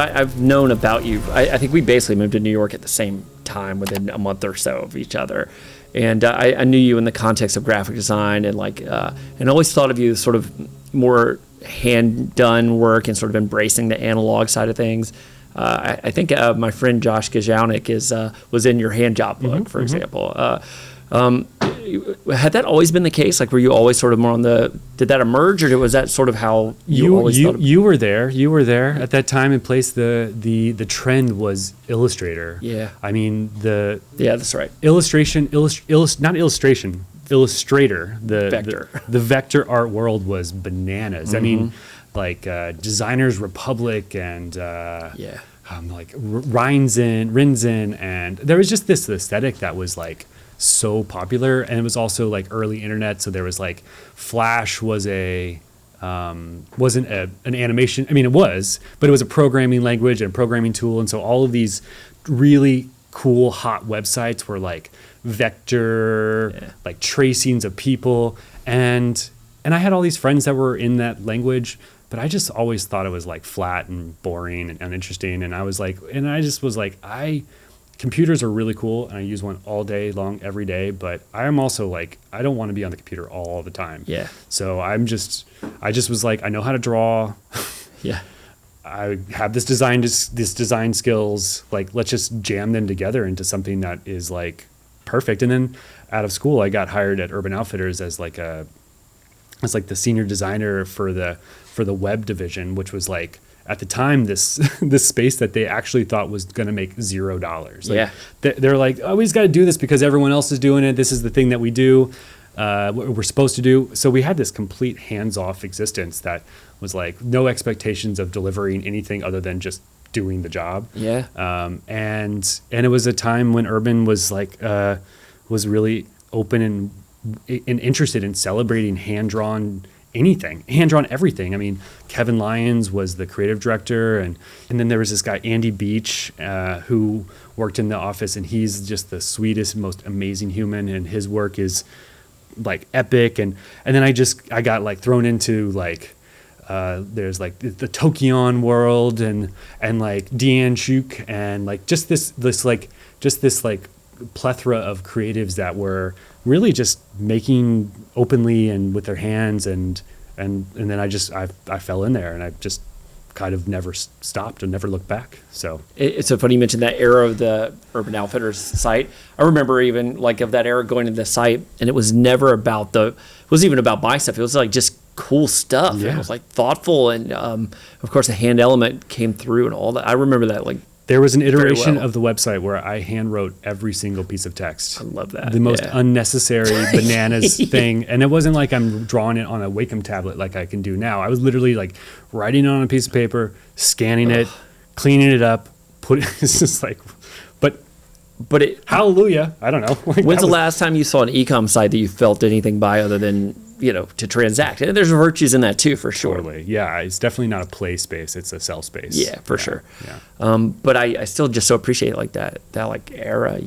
I've known about you. I think we basically moved to New York at the same time, within a month or so of each other. And I knew you in the context of graphic design, and and always thought of you as sort of more hand done work and sort of embracing the analog side of things. I think my friend 𝐄𝐩𝐢𝐬𝐬𝐿 was in your hand job book, for example. Had that always been the case? Like, were you always sort of more on did that emerge, or was that sort of how you always thought of it? You were there at that time and place. The trend was Illustrator. Yeah. I mean, that's right. Illustrator. Vector. The vector art world was bananas. I mean, like Designers Republic and like Rinzin, and there was just this aesthetic that was like so popular, and it was also like early internet, so there was like Flash wasn't an animation. I mean, it was, but it was a programming language and a programming tool, and so all of these really cool hot websites were like vector, like tracings of people, and I had all these friends that were in that language, but I just always thought it was like flat and boring and uninteresting, and I just was like, computers are really cool, and I use one all day long, every day, but I am also like, I don't want to be on the computer all the time. Yeah. So I just was like, I know how to draw. Yeah. I have this design skills, like, let's just jam them together into something that is like perfect. And then out of school, I got hired at Urban Outfitters as like the senior designer for the web division, which was like, at the time, this space that they actually thought was going to make $0. Like, they're like, oh, we just got to do this because everyone else is doing it. This is the thing that we do, what we're supposed to do. So we had this complete hands-off existence that was like no expectations of delivering anything other than just doing the job. Yeah. And it was a time when Urban was like was really open and interested in celebrating hand-drawn everything. I mean, Kevin Lyons was the creative director, and then there was this guy, Andy Beach, who worked in the office, and he's just the sweetest, most amazing human, and his work is like epic. And then I got like thrown into like, there's like the Tokyon world and like Deanne Chuk, and like just this plethora of creatives that were really just making openly and with their hands, and then I fell in there, and I just kind of never stopped and never looked back. So it's so funny you mentioned that era of the Urban Outfitters site. I remember even like of that era going to the site, and it was never about it wasn't even about my stuff. It was like just cool stuff. Yeah. It was like thoughtful, and of course the hand element came through and all that. I remember that like. There was an iteration of the website where I hand wrote every single piece of text. I love that. The most unnecessary bananas thing. And it wasn't like I'm drawing it on a Wacom tablet like I can do now. I was literally like writing it on a piece of paper, scanning it, cleaning it up, it's just like, but it, hallelujah. I don't know. Like, when's the last time you saw an e-com site that you felt anything by other than, to transact? And there's virtues in that too, for sure. Totally. Yeah. It's definitely not a play space. It's a sell space. Yeah, for sure. Yeah. But I still just so appreciate like that like era,